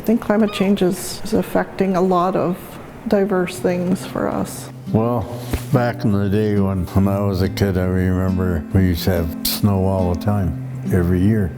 think climate change is affecting a lot of diverse things for us. Well, back in the day when I was a kid, I remember we used to have snow all the time, every year.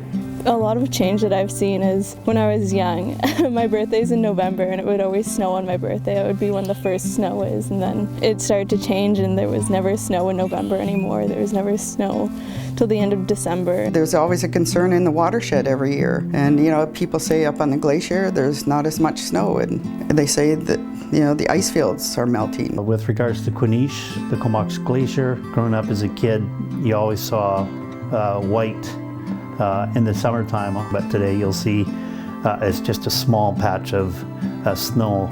A lot of change that I've seen is when I was young, my birthday's in November and it would always snow on my birthday. It would be when the first snow is, and then it started to change and there was never snow in November anymore. There was never snow till the end of December. There's always a concern in the watershed every year. And you know, people say up on the glacier there's not as much snow, and they say that the ice fields are melting. With regards to Queniche, the Comox Glacier, growing up as a kid, you always saw white in the summertime, but today you'll see it's just a small patch of snow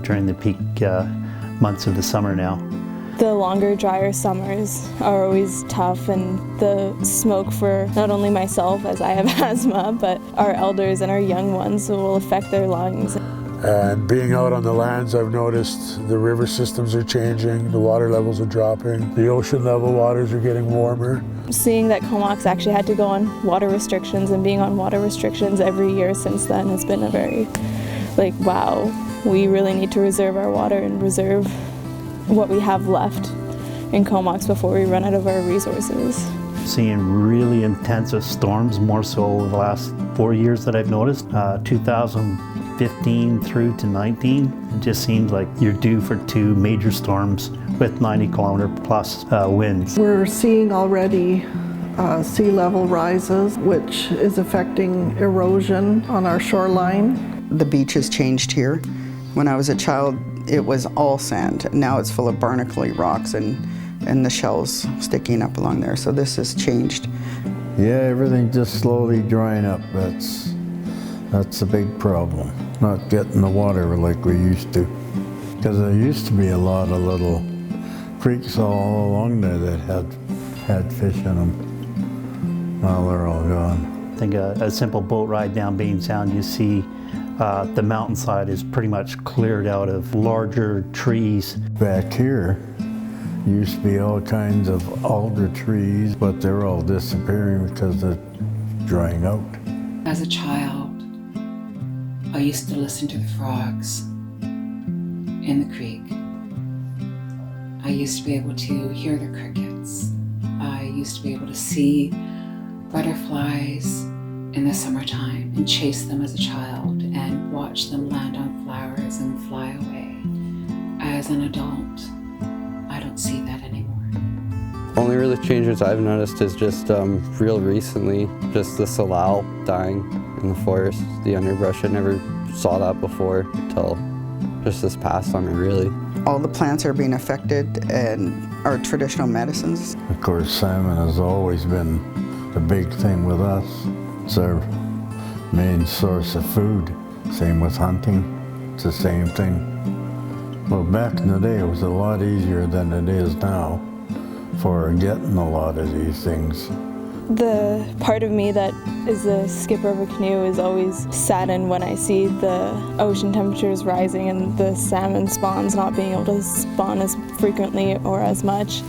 during the peak months of the summer now. The longer, drier summers are always tough, and the smoke for not only myself, as I have asthma, but our elders and our young ones will affect their lungs. And being out on the lands, I've noticed the river systems are changing, the water levels are dropping, the ocean level waters are getting warmer. Seeing that Comox actually had to go on water restrictions, and being on water restrictions every year since then has been a very, wow, we really need to reserve our water and reserve what we have left in Comox before we run out of our resources. Seeing really intensive storms, more so over the last 4 years that I've noticed. 2015 through to 19, it just seems like you're due for 2 major storms with 90-kilometer-plus winds. We're seeing already sea level rises, which is affecting erosion on our shoreline. The beach has changed here. When I was a child, it was all sand. Now it's full of barnacle rocks and the shells sticking up along there. So this has changed. Yeah, everything's just slowly drying up. That's a big problem. Not getting the water like we used to. Because there used to be a lot of little creeks all along there that had fish in them. Now they're all gone. I think a simple boat ride down Bain Sound, you see the mountainside is pretty much cleared out of larger trees. Back here used to be all kinds of alder trees, but they're all disappearing because they're drying out. As a child, I used to listen to the frogs in the creek. I used to be able to hear the crickets. I used to be able to see butterflies in the summertime and chase them as a child and watch them land on flowers and fly away. As an adult, I don't see that anymore. Only really changes I've noticed is just real recently, just the salal dying in the forest, the underbrush. I never saw that before until just this past summer, really. All the plants are being affected, and our traditional medicines. Of course, salmon has always been the big thing with us. It's our main source of food. Same with hunting, it's the same thing. Well, back in the day, it was a lot easier than it is now for getting a lot of these things. The part of me that is a skipper of a canoe is always saddened when I see the ocean temperatures rising and the salmon spawns not being able to spawn as frequently or as much.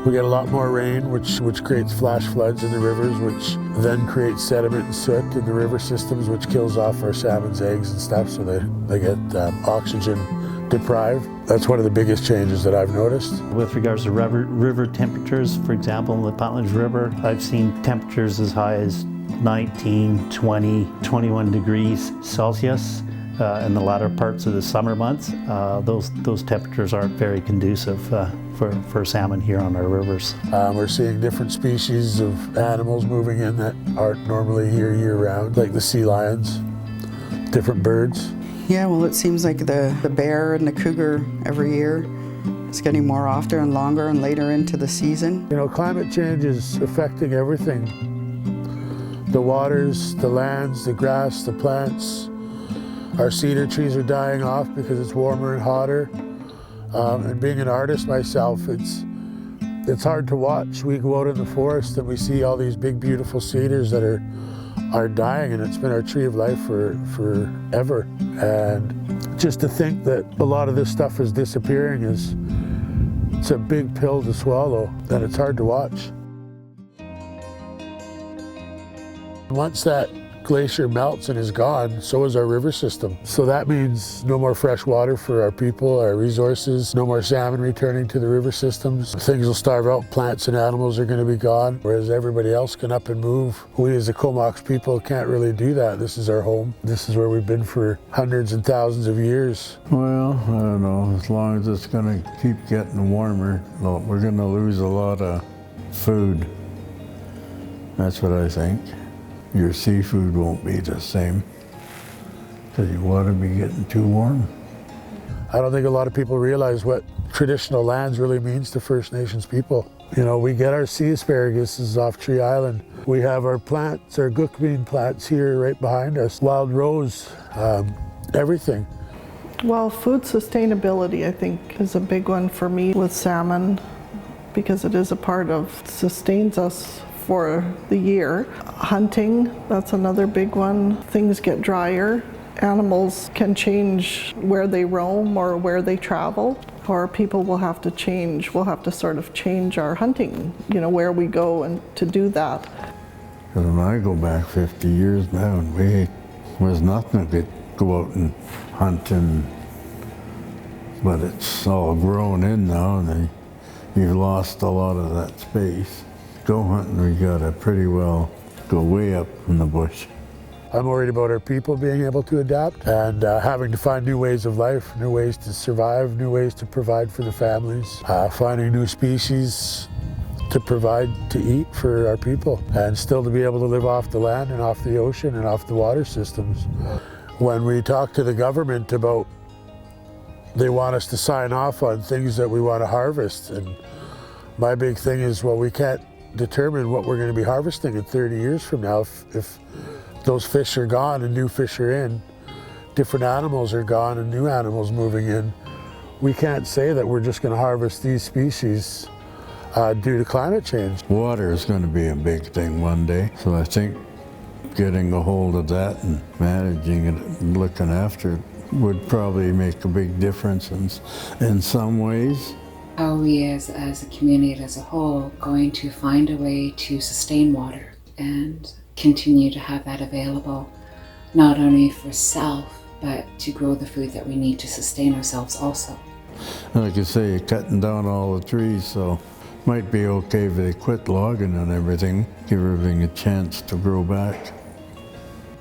We get a lot more rain, which creates flash floods in the rivers, which then creates sediment and soot in the river systems, which kills off our salmon's eggs and stuff, so they get oxygen deprived. That's one of the biggest changes that I've noticed. With regards to river temperatures, for example, in the Pentlands River, I've seen temperatures as high as 19, 20, 21 degrees Celsius in the latter parts of the summer months. Those temperatures aren't very conducive for salmon here on our rivers. We're seeing different species of animals moving in that aren't normally here year-round, like the sea lions, different birds. Yeah, well, it seems like the bear and the cougar every year is getting more often and longer and later into the season. You know, climate change is affecting everything. The waters, the lands, the grass, the plants. Our cedar trees are dying off because it's warmer and hotter. And being an artist myself, it's hard to watch. We go out in the forest and we see all these big, beautiful cedars that are dying, and it's been our tree of life for forever. And just to think that a lot of this stuff is disappearing it's a big pill to swallow, and it's hard to watch. Once that glacier melts and is gone, so is our river system. So that means no more fresh water for our people, our resources, no more salmon returning to the river systems. Things will starve out, plants and animals are going to be gone, whereas everybody else can up and move. We as the Comox people can't really do that. This is our home. This is where we've been for hundreds and thousands of years. Well, I don't know, as long as it's gonna keep getting warmer, well, we're gonna lose a lot of food. That's what I think. Your seafood won't be the same because your water be getting too warm. I don't think a lot of people realize what traditional lands really means to First Nations people. You know, we get our sea asparagus off Tree Island. We have our plants, our gook bean plants here right behind us. Wild rose, everything. Well, food sustainability, I think, is a big one for me with salmon because it is a part of, sustains us for the year. Hunting, that's another big one. Things get drier. Animals can change where they roam or where they travel, or people will have to change, we'll have to sort of change our hunting, you know, where we go and to do that. When I go back 50 years now, and we was nothing to go out and hunt, but it's all grown in now, and you've lost a lot of that space. Go hunting, we gotta pretty well go way up in the bush. I'm worried about our people being able to adapt and having to find new ways of life, new ways to survive, new ways to provide for the families, finding new species to provide to eat for our people, and still to be able to live off the land and off the ocean and off the water systems. When we talk to the government about they want us to sign off on things that we want to harvest, and my big thing is, well, we can't determine what we're going to be harvesting in 30 years from now if those fish are gone and new fish are in, different animals are gone and new animals moving in. We can't say that we're just going to harvest these species due to climate change. Water is going to be a big thing one day, so I think getting a hold of that and managing it and looking after it would probably make a big difference in some ways. How are we as a community as a whole going to find a way to sustain water and continue to have that available, not only for self, but to grow the food that we need to sustain ourselves also? Like you say, you're cutting down all the trees, so might be okay if they quit logging and everything, give everything a chance to grow back.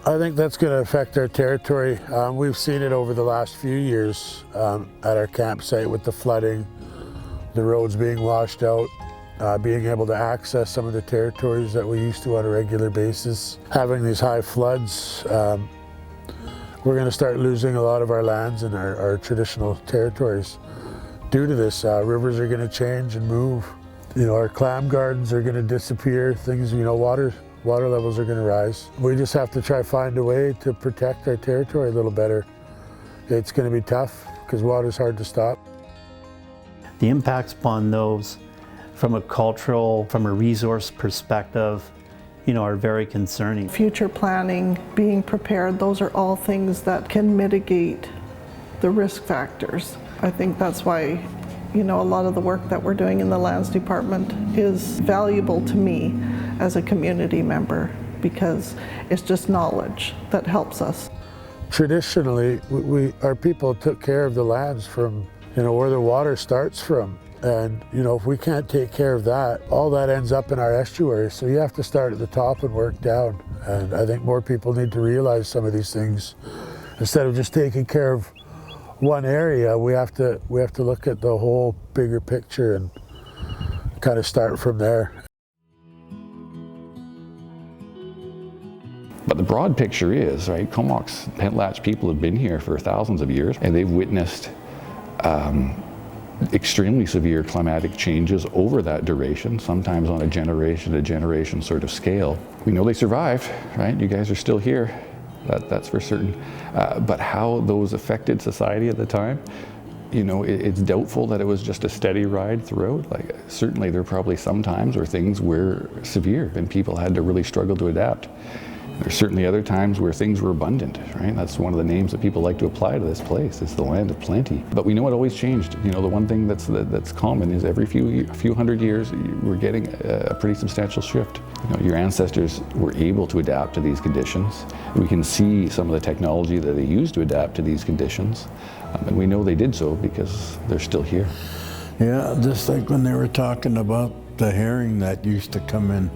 I think that's going to affect our territory. We've seen it over the last few years at our campsite with the flooding, the roads being washed out, being able to access some of the territories that we used to on a regular basis. Having these high floods, we're going to start losing a lot of our lands and our traditional territories. Due to this, rivers are going to change and move. You know, our clam gardens are going to disappear, things, you know, water levels are going to rise. We just have to try find a way to protect our territory a little better. It's going to be tough because water's hard to stop. The impacts upon those from a cultural, from a resource perspective, you know, are very concerning. Future planning, being prepared, those are all things that can mitigate the risk factors. I think that's why, you know, a lot of the work that we're doing in the Lands Department is valuable to me as a community member because it's just knowledge that helps us. Traditionally, our people took care of the lands from, you know, where the water starts from. And, you know, if we can't take care of that, all that ends up in our estuaries. So you have to start at the top and work down. And I think more people need to realize some of these things. Instead of just taking care of one area, we have to look at the whole bigger picture and kind of start from there. But the broad picture is, right, Comox Pentlatch people have been here for thousands of years, and they've witnessed extremely severe climatic changes over that duration, sometimes on a generation sort of scale. We know they survived, right? You guys are still here, that's for certain. But how those affected society at the time, you know, it's doubtful that it was just a steady ride throughout. Like, certainly there are probably some times where things were severe and people had to really struggle to adapt. There's certainly other times where things were abundant, right? That's one of the names that people like to apply to this place. It's the land of plenty. But we know it always changed. You know, the one thing that's common is every few hundred years, we're getting a pretty substantial shift. You know, your ancestors were able to adapt to these conditions. We can see some of the technology that they used to adapt to these conditions. And we know they did so because they're still here. Yeah, just like when they were talking about the herring that used to come in.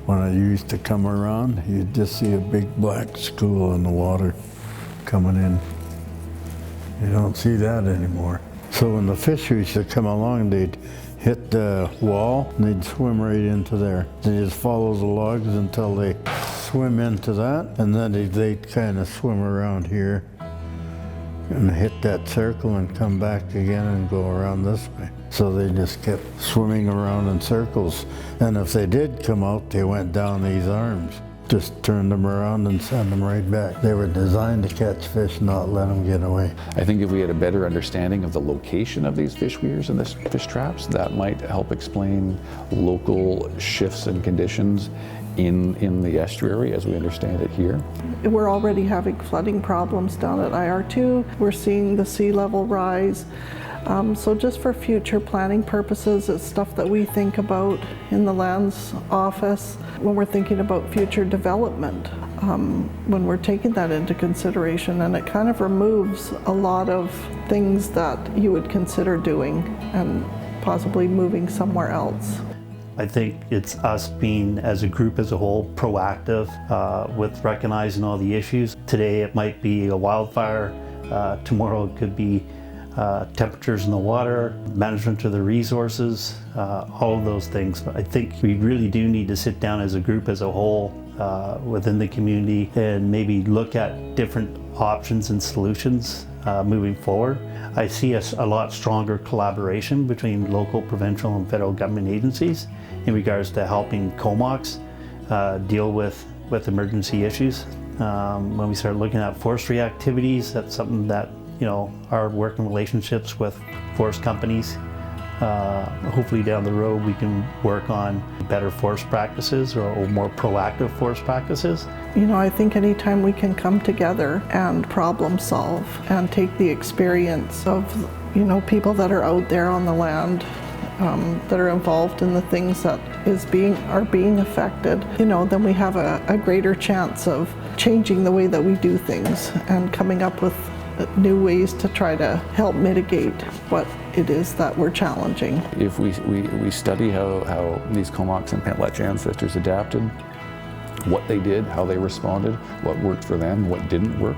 When I used to come around, you'd just see a big black school in the water coming in. You don't see that anymore. So when the fish used to come along, they'd hit the wall and they'd swim right into there. They just follow the logs until they swim into that, and then they'd kind of swim around here and hit that circle and come back again and go around this way. So they just kept swimming around in circles. And if they did come out, they went down these arms. Just turned them around and sent them right back. They were designed to catch fish, not let them get away. I think if we had a better understanding of the location of these fish weirs and the fish traps, that might help explain local shifts and conditions in the estuary as we understand it here. We're already having flooding problems down at IR2. We're seeing the sea level rise. So just for future planning purposes, it's stuff that we think about in the lands office when we're thinking about future development, when we're taking that into consideration, and it kind of removes a lot of things that you would consider doing and possibly moving somewhere else. I think it's us being, as a group as a whole, proactive with recognizing all the issues. Today it might be a wildfire, tomorrow it could be temperatures in the water, management of the resources, all of those things. But I think we really do need to sit down as a group as a whole within the community and maybe look at different options and solutions moving forward. I see a lot stronger collaboration between local, provincial and federal government agencies in regards to helping Comox deal with emergency issues. When we start looking at forestry activities, that's something that, you know, our working relationships with forest companies, hopefully down the road we can work on better forest practices or more proactive forest practices. You know, I think anytime we can come together and problem solve and take the experience of, you know, people that are out there on the land, that are involved in the things that are being affected, you know, then we have a greater chance of changing the way that we do things and coming up with new ways to try to help mitigate what it is that we're challenging. If we study how these Comox and Pentlatch ancestors adapted, what they did, how they responded, what worked for them, what didn't work,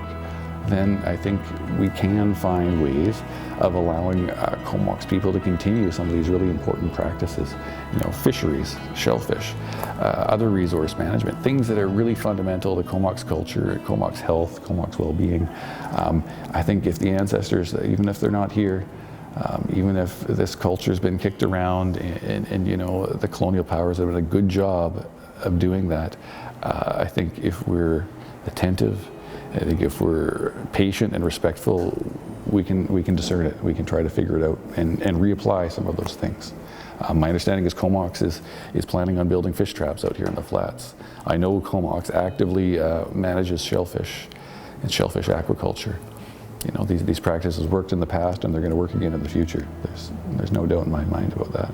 then I think we can find ways of allowing Comox people to continue some of these really important practices. You know, fisheries, shellfish, other resource management, things that are really fundamental to Comox culture, Comox health, Comox well-being. I think if the ancestors, even if they're not here, even if this culture's been kicked around and you know, the colonial powers have done a good job of doing that, I think if we're attentive, I think if we're patient and respectful, we can discern it. We can try to figure it out and reapply some of those things. My understanding is Comox is planning on building fish traps out here in the flats. I know Comox actively manages shellfish and shellfish aquaculture. You know, these practices worked in the past and they're going to work again in the future. There's no doubt in my mind about that.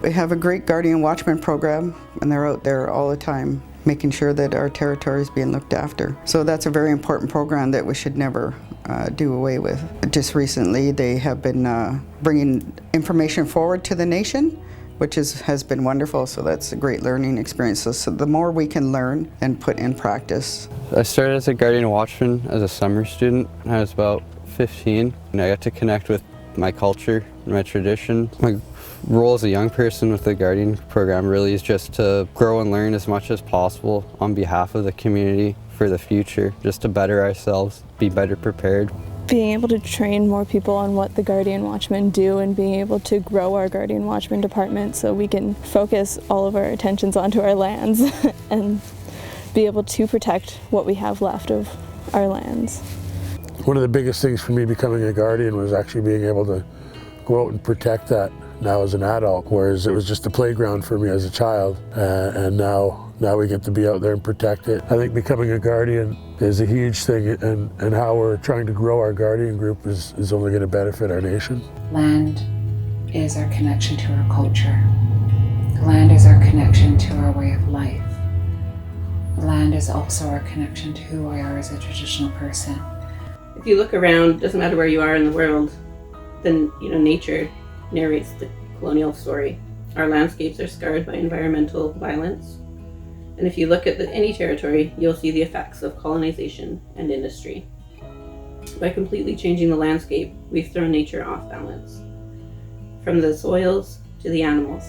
We have a great Guardian Watchman program, and they're out there all the time making sure that our territory is being looked after. So that's a very important program that we should never do away with. Just recently they have been bringing information forward to the nation, which has been wonderful, so that's a great learning experience. So the more we can learn and put in practice. I started as a Guardian Watchman as a summer student when I was about 15, and I got to connect with my culture and my tradition. My role as a young person with the Guardian program really is just to grow and learn as much as possible on behalf of the community for the future, just to better ourselves, be better prepared. Being able to train more people on what the Guardian Watchmen do and being able to grow our Guardian Watchman department so we can focus all of our attentions onto our lands and be able to protect what we have left of our lands. One of the biggest things for me becoming a Guardian was actually being able to go out and protect that now as an adult, whereas it was just a playground for me as a child, and now Now we get to be out there and protect it. I think becoming a guardian is a huge thing, and how we're trying to grow our guardian group is only going to benefit our nation. Land is our connection to our culture. Land is our connection to our way of life. Land is also our connection to who I are as a traditional person. If you look around, doesn't matter where you are in the world, then nature narrates the colonial story. Our landscapes are scarred by environmental violence. And if you look at any territory, you'll see the effects of colonization and industry. By completely changing the landscape, we've thrown nature off balance. From the soils to the animals,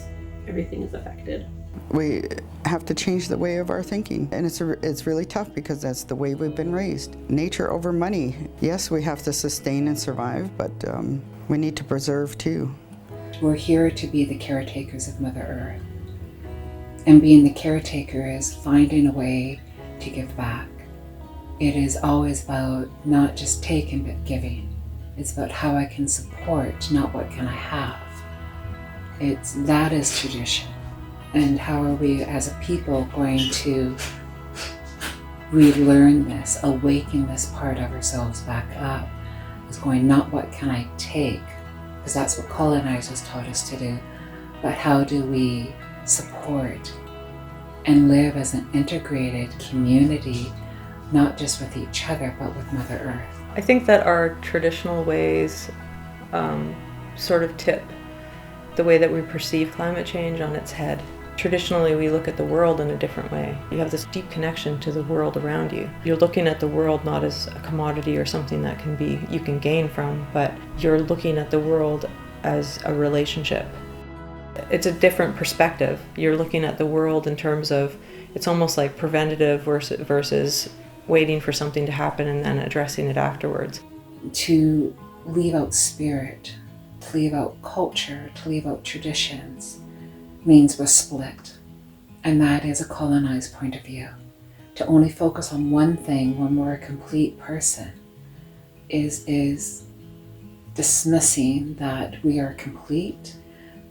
everything is affected. We have to change the way of our thinking, and it's really tough because that's the way we've been raised. Nature over money. Yes, we have to sustain and survive, but we need to preserve too. We're here to be the caretakers of Mother Earth. And being the caretaker is finding a way to give back. It is always about not just taking but giving. It's about how I can support, not what can I have. That is tradition. And how are we as a people going to relearn this, awaken this part of ourselves back up? It's going not what can I take, because that's what colonizers taught us to do, but how do we support and live as an integrated community, not just with each other, but with Mother Earth. I think that our traditional ways sort of tip the way that we perceive climate change on its head. Traditionally, we look at the world in a different way. You have this deep connection to the world around you. You're looking at the world not as a commodity or something that you can gain from, but you're looking at the world as a relationship. It's a different perspective. You're looking at the world in terms of, it's almost like preventative versus waiting for something to happen and then addressing it afterwards. To leave out spirit, to leave out culture, to leave out traditions, means we're split. And that is a colonized point of view. To only focus on one thing when we're a complete person is dismissing that we are complete,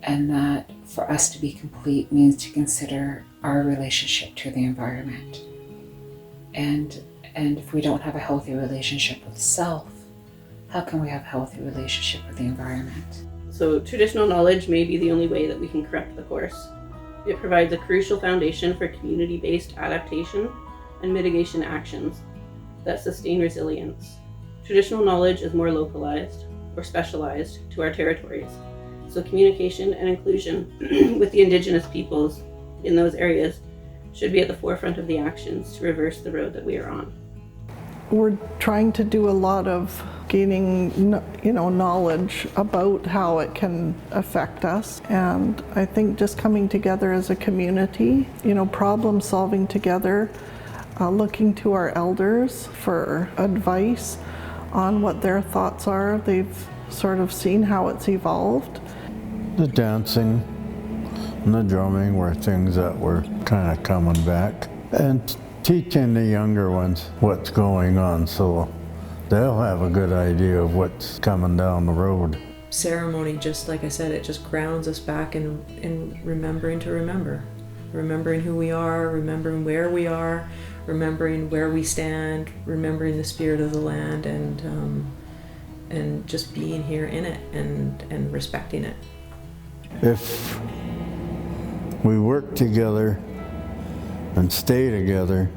and that for us to be complete means to consider our relationship to the environment. And if we don't have a healthy relationship with self, how can we have a healthy relationship with the environment? So traditional knowledge may be the only way that we can correct the course. It provides a crucial foundation for community-based adaptation and mitigation actions that sustain resilience. Traditional knowledge is more localized or specialized to our territories. So communication and inclusion with the Indigenous peoples in those areas should be at the forefront of the actions to reverse the road that we are on. We're trying to do a lot of gaining, knowledge about how it can affect us. And I think just coming together as a community, problem solving together, looking to our elders for advice on what their thoughts are. They've sort of seen how it's evolved. The dancing and the drumming were things that were kind of coming back. And teaching the younger ones what's going on so they'll have a good idea of what's coming down the road. Ceremony, just like I said, it just grounds us back in remembering to remember. Remembering who we are, remembering where we are, remembering where we stand, remembering the spirit of the land, and just being here in it and respecting it. If we work together and stay together,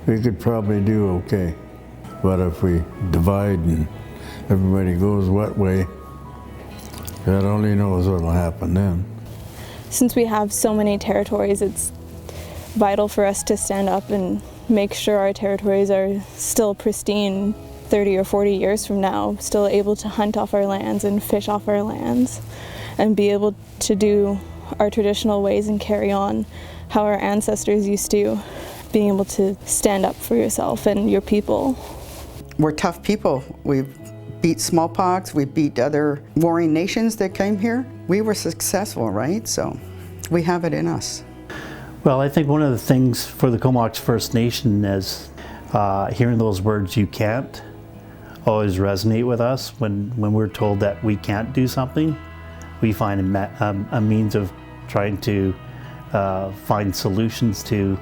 we could probably do okay. But if we divide and everybody goes what way, God only knows what'll happen then. Since we have so many territories, it's vital for us to stand up and make sure our territories are still pristine 30 or 40 years from now, still able to hunt off our lands and fish off our lands, and be able to do our traditional ways and carry on how our ancestors used to, being able to stand up for yourself and your people. We're tough people. We've beat smallpox, we beat other warring nations that came here. We were successful, right? So we have it in us. Well, I think one of the things for the Comox First Nation is hearing those words, "you can't," always resonate with us when we're told that we can't do something. We find a means of trying to find solutions to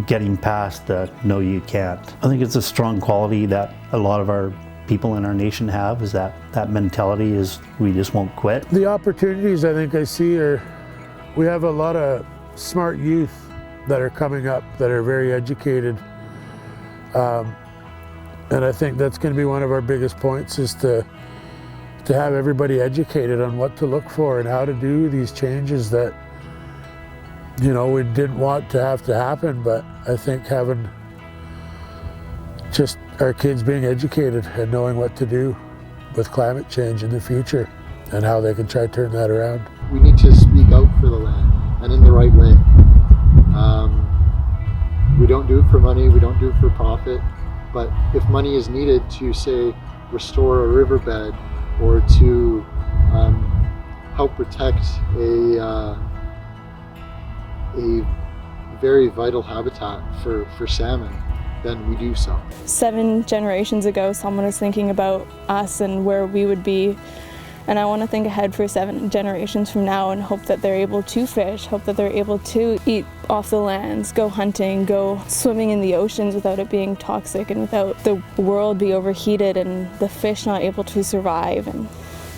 getting past the no you can't. I think it's a strong quality that a lot of our people in our nation have, is that mentality is we just won't quit. The opportunities I think I see are, we have a lot of smart youth that are coming up that are very educated. And I think that's going to be one of our biggest points, is to have everybody educated on what to look for and how to do these changes that, you know, we didn't want to have to happen, but I think having just our kids being educated and knowing what to do with climate change in the future and how they can try to turn that around. We need to speak out for the land, and in the right way. We don't do it for money, we don't do it for profit, but if money is needed to, say, restore a riverbed or to help protect a very vital habitat for salmon, then we do so. 7 generations ago, someone was thinking about us and where we would be. And I want to think ahead for 7 generations from now and hope that they're able to fish, hope that they're able to eat off the lands, go hunting, go swimming in the oceans without it being toxic and without the world be overheated and the fish not able to survive, and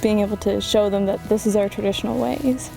being able to show them that this is our traditional ways.